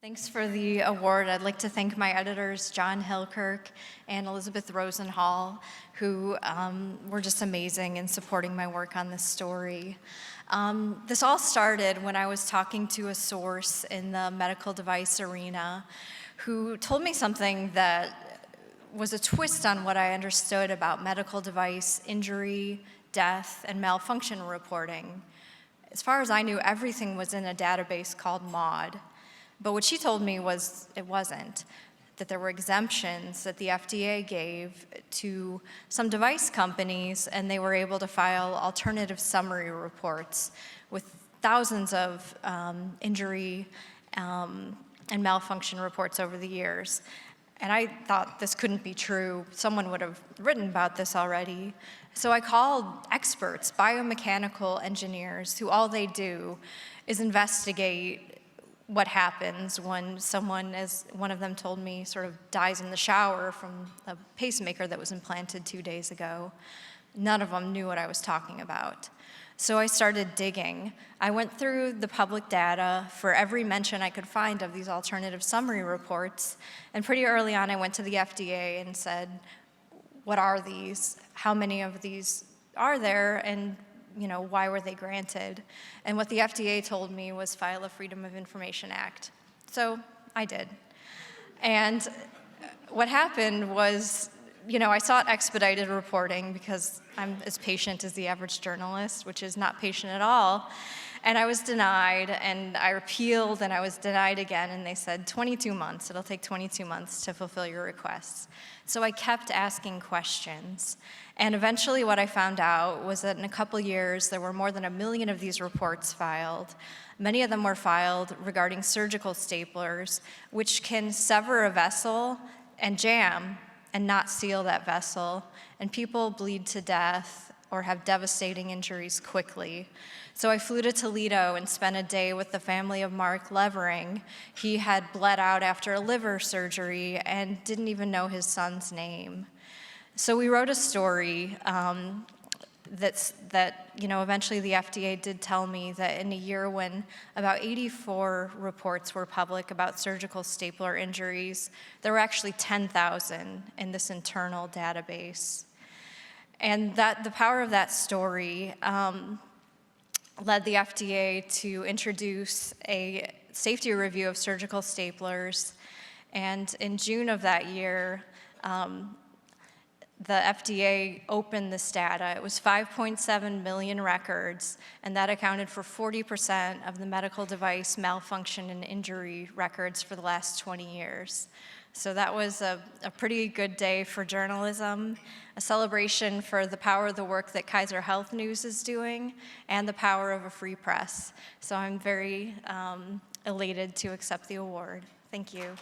Thanks for the award. I'd like to thank my editors, John Hillkirk and Elizabeth Rosenhall, who were just amazing in supporting my work on this story. This all started when I was talking to a source in the medical device arena who told me something that was a twist on what I understood about medical device injury, death, and malfunction reporting. As far as I knew, everything was in a database called MAUDE. But what she told me was it wasn't, that there were exemptions that the FDA gave to some device companies, and they were able to file alternative summary reports with thousands of injury and malfunction reports over the years. And I thought this couldn't be true. Someone would have written about this already. So I called experts, biomechanical engineers, who all they do is investigate what happens when someone, as one of them told me, sort of dies in the shower from a pacemaker that was implanted 2 days ago. None of them knew what I was talking about. So I started digging. I went through the public data for every mention I could find of these alternative summary reports, and pretty early on I went to the FDA and said, what are these? How many of these are there? And why were they granted? And what the FDA told me was file a Freedom of Information Act. So I did. And what happened was, I sought expedited reporting because I'm as patient as the average journalist, which is not patient at all. And I was denied, and I appealed, and I was denied again, and they said 22 months. It'll take 22 months to fulfill your requests. So I kept asking questions. And eventually what I found out was that in a couple years, there were more than 1 million of these reports filed. Many of them were filed regarding surgical staplers, which can sever a vessel and jam and not seal that vessel. And people bleed to death or have devastating injuries quickly. So I flew to Toledo and spent a day with the family of Mark Levering. He had bled out after a liver surgery and didn't even know his son's name. So we wrote a story that eventually the FDA did tell me that in a year when about 84 reports were public about surgical stapler injuries, there were actually 10,000 in this internal database. And the power of that story led the FDA to introduce a safety review of surgical staplers. And in June of that year, the FDA opened this data. It was 5.7 million records, and that accounted for 40% of the medical device malfunction and injury records for the last 20 years. So that was a pretty good day for journalism, a celebration for the power of the work that Kaiser Health News is doing, and the power of a free press. So I'm very elated to accept the award. Thank you.